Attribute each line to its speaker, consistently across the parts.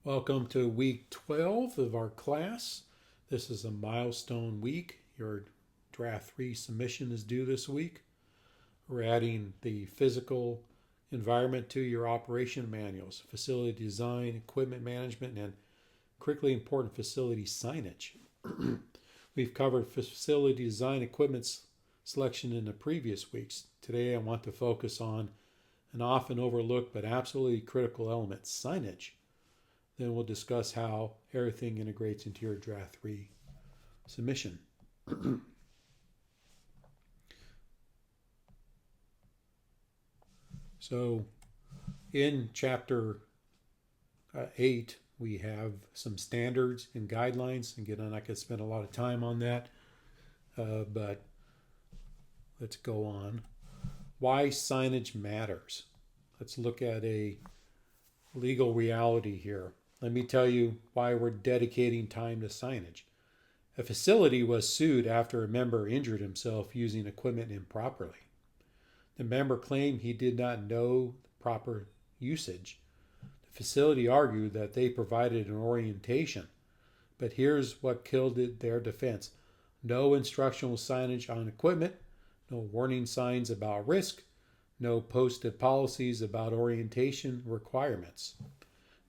Speaker 1: Welcome to week 12 of our class. This is a milestone week. Your draft 3 submission is due this week. We're adding the physical environment to your operation manuals, facility design, equipment management, and critically important facility signage. We've covered facility design equipment selection in the previous weeks. Today I want to focus on an often overlooked but absolutely critical element, signage. Then we'll discuss how everything integrates into your draft 3 submission. So in chapter 8, we have some standards and guidelines. Again, I'm not going to spend a lot of time on that, but let's go on. Why signage matters. Let's look at a legal reality here. Let me tell you why we're dedicating time to signage. A facility was sued after a member injured himself using equipment improperly. The member claimed he did not know the proper usage. The facility argued that they provided an orientation, but here's what killed their defense. No instructional signage on equipment, no warning signs about risk, no posted policies about orientation requirements.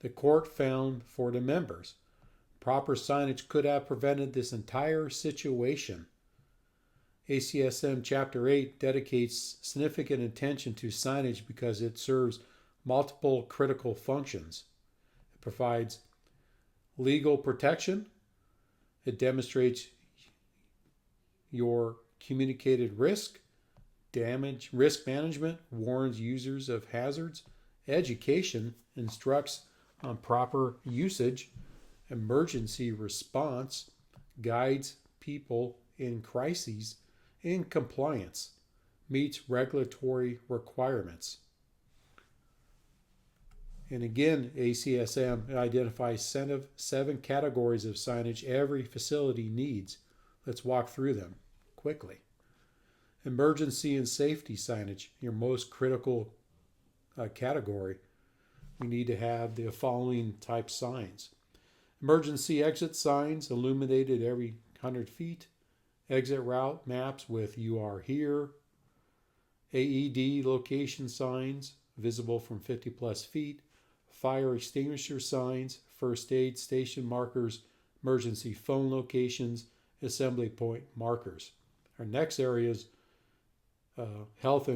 Speaker 1: The court found for the members, proper signage could have prevented this entire situation. ACSM Chapter 8 dedicates significant attention to signage because it serves multiple critical functions. It provides legal protection. It demonstrates your communicated risk, damage, risk management, warns users of hazards, education, instructs on proper usage, emergency response, guides people in crises, and compliance, meets regulatory requirements. And again, ACSM identifies 7 categories of signage every facility needs. Let's walk through them quickly. Emergency and safety signage, your most critical category. We need to have the following type signs. Emergency exit signs illuminated every 100 feet. Exit route maps with "you are here." AED location signs visible from 50 plus feet. Fire extinguisher signs, first aid station markers, emergency phone locations, assembly point markers. Our next area is health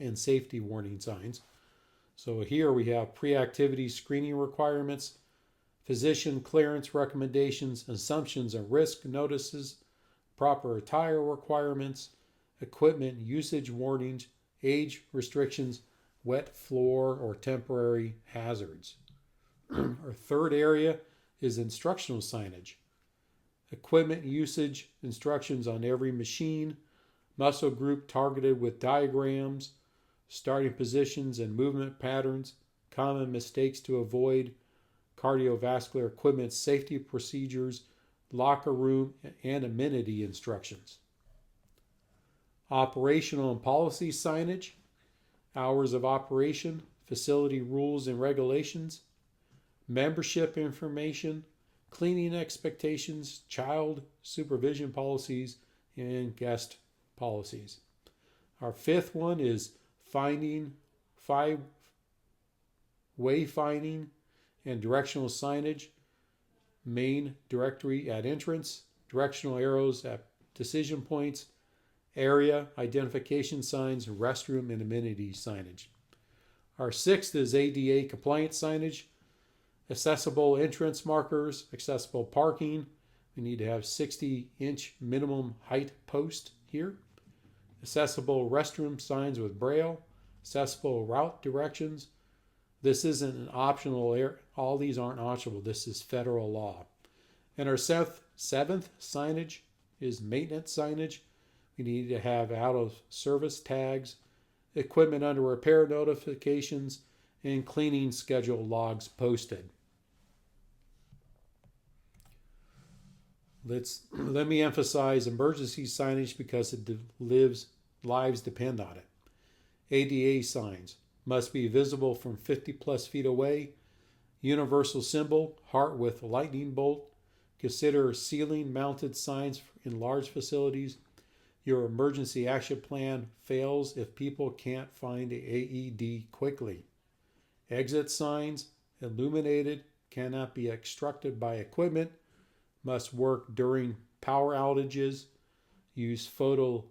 Speaker 1: and safety warning signs. So here we have pre-activity screening requirements, physician clearance recommendations, assumptions and risk notices, proper attire requirements, equipment usage warnings, age restrictions, wet floor or temporary hazards. Our third area is instructional signage. Equipment usage instructions on every machine, muscle group targeted with diagrams, starting positions and movement patterns, common mistakes to avoid, cardiovascular equipment safety procedures, locker room and amenity instructions. Operational and policy signage, hours of operation, facility rules and regulations, membership information, cleaning expectations, child supervision policies, and guest policies. Our fifth one is wayfinding and directional signage, main directory at entrance, directional arrows at decision points, area identification signs, restroom and amenity signage. Our sixth is ADA compliant signage, accessible entrance markers, accessible parking. We need to have 60-inch minimum height post here. Accessible restroom signs with braille, accessible route directions. This isn't an optional, all these aren't optional. This is federal law. And our seventh signage is maintenance signage. We need to have out of service tags, equipment under repair notifications, and cleaning schedule logs posted. Let me emphasize emergency signage because lives depend on it. ADA signs, must be visible from 50 plus feet away. Universal symbol, heart with lightning bolt. Consider ceiling mounted signs in large facilities. Your emergency action plan fails if people can't find the AED quickly. Exit signs, illuminated, cannot be obstructed by equipment, must work during power outages, use photo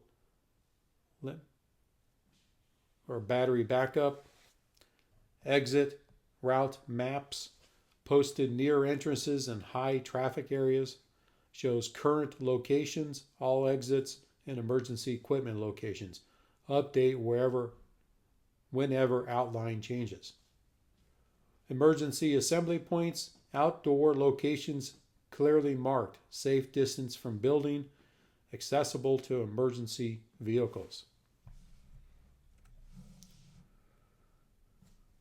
Speaker 1: or battery backup. Exit route maps posted near entrances and high traffic areas, shows current locations, all exits, and emergency equipment locations. Update whenever outline changes. Emergency assembly points, outdoor locations clearly marked, safe distance from building, accessible to emergency vehicles.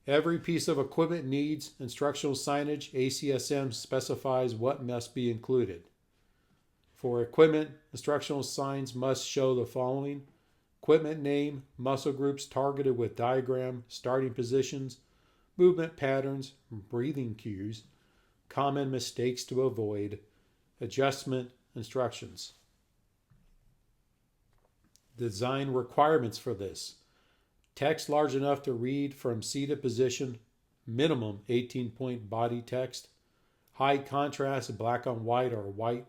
Speaker 1: Every piece of equipment needs instructional signage. ACSM specifies what must be included. For equipment, instructional signs must show the following: equipment name, muscle groups targeted with diagram, starting positions, movement patterns, breathing cues, common mistakes to avoid, adjustment instructions. Design requirements for this: text large enough to read from seated position, minimum 18-point body text, high contrast black on white or white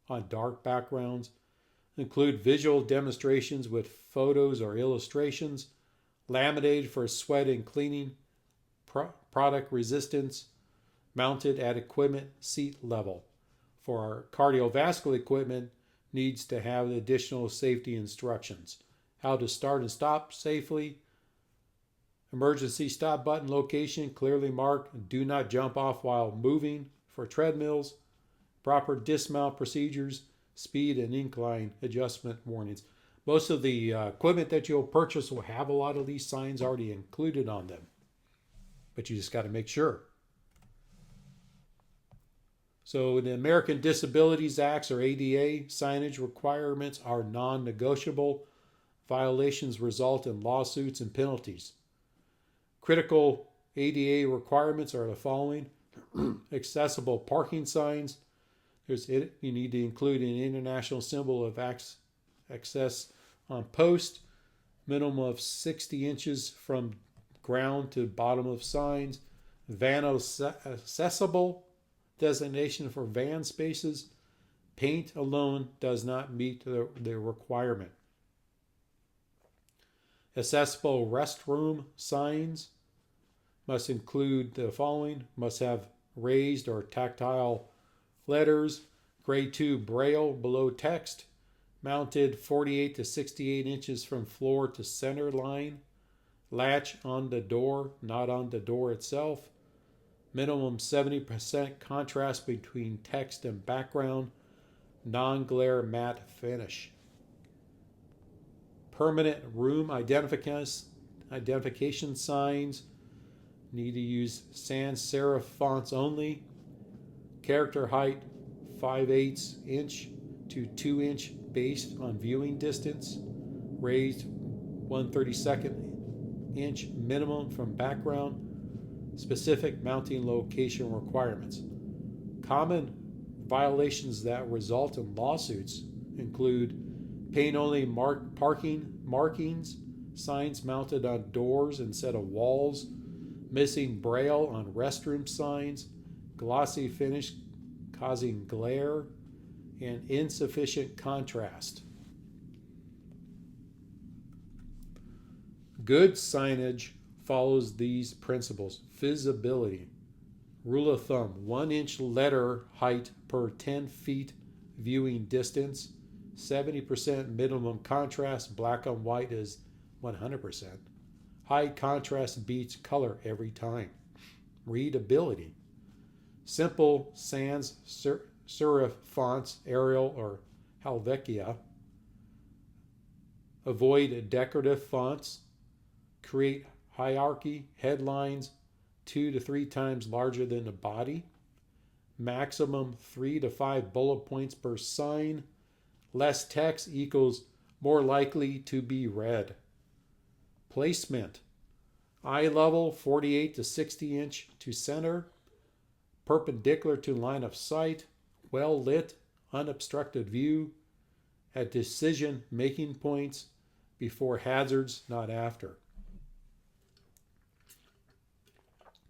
Speaker 1: on dark backgrounds, include visual demonstrations with photos or illustrations, laminated for sweat and cleaning, product resistance, mounted at equipment seat level. For our cardiovascular equipment, needs to have additional safety instructions: how to start and stop safely, emergency stop button location clearly marked, do not jump off while moving. For treadmills, proper dismount procedures, speed and incline adjustment warnings. Most of the equipment that you'll purchase will have a lot of these signs already included on them, but you just got to make sure. So the American Disabilities Acts, or ADA, signage requirements are non-negotiable. Violations result in lawsuits and penalties. Critical ADA requirements are the following: accessible parking signs. You need to include an international symbol of access on post, minimum of 60 inches from ground to bottom of signs. Van accessible designation for van spaces. Paint alone does not meet the requirement. Accessible restroom signs must include the following: must have raised or tactile letters, grade 2 braille below text, mounted 48 to 68 inches from floor to center line, latch on the door, not on the door itself, minimum 70% contrast between text and background, non-glare matte finish. Permanent room identification signs need to use sans serif fonts only. Character height 5/8 inch to 2 inch based on viewing distance. Raised 1/32 inch minimum from background. Specific mounting location requirements. Common violations that result in lawsuits include paint-only parking markings, signs mounted on doors instead of walls, missing braille on restroom signs, glossy finish causing glare, and insufficient contrast. Good signage follows these principles. Visibility. Rule of thumb: 1 inch letter height per 10 feet viewing distance. 70% minimum contrast. Black on white is 100%. High contrast beats color every time. Readability. Simple sans serif fonts, Arial or Helvetica. Avoid decorative fonts. Create hierarchy. Headlines 2 to 3 times larger than the body. Maximum 3 to 5 bullet points per sign. Less text equals more likely to be read. Placement. Eye level 48 to 60 inch to center, perpendicular to line of sight, well lit, unobstructed view, at decision making points, before hazards, not after.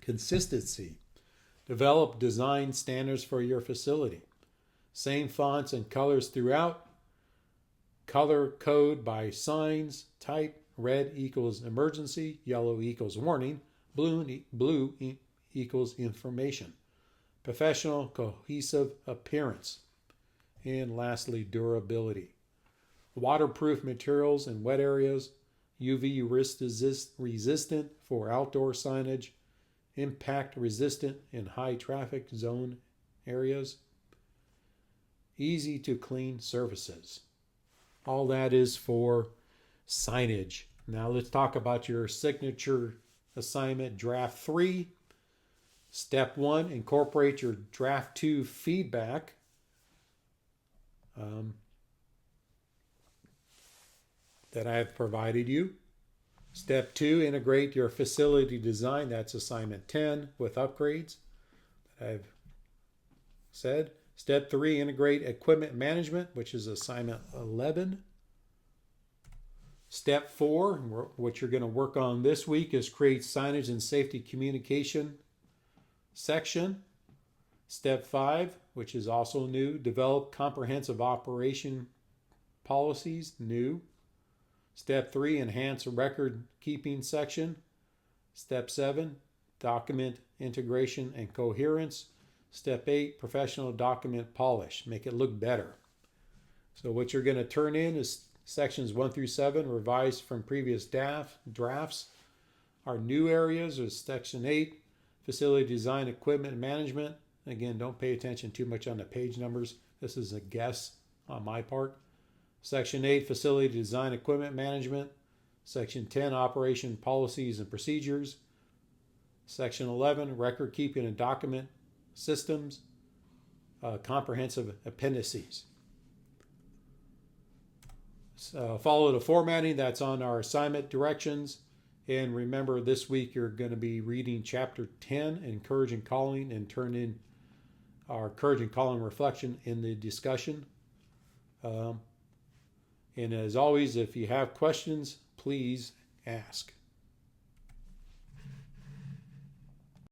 Speaker 1: Consistency. Develop design standards for your facility. Same fonts and colors throughout. Color code by signs, type. Red equals emergency, yellow equals warning, blue equals information. Professional, cohesive appearance. And lastly, durability. Waterproof materials in wet areas, UV resistant for outdoor signage, impact resistant in high traffic zone areas, easy to clean surfaces. All that is for signage. Now let's talk about your signature assignment, draft 3. Step 1, incorporate your draft 2 feedback. That I have provided you. Step 2, integrate your facility design. That's assignment 10 with upgrades that I've said. Step 3, integrate equipment management, which is assignment 11. Step 4, what you're going to work on this week, is create signage and safety communication section. Step 5, which is also new, develop comprehensive operation policies, new. Step 3, enhance record keeping section. Step 7, document integration and coherence. Step 8, professional document polish, make it look better. So what you're going to turn in is sections 1 through 7, revised from previous drafts. Our new areas is section 8, facility design, equipment management. Again, don't pay attention too much on the page numbers. This is a guess on my part. Section 8, facility design, equipment management. Section 10, operation policies and procedures. Section 11, record keeping and document systems. Comprehensive appendices. Follow the formatting that's on our assignment directions. And remember, this week you're going to be reading chapter 10, encouraging calling, and turn in our encouraging calling reflection in the discussion. And as always, if you have questions, please ask.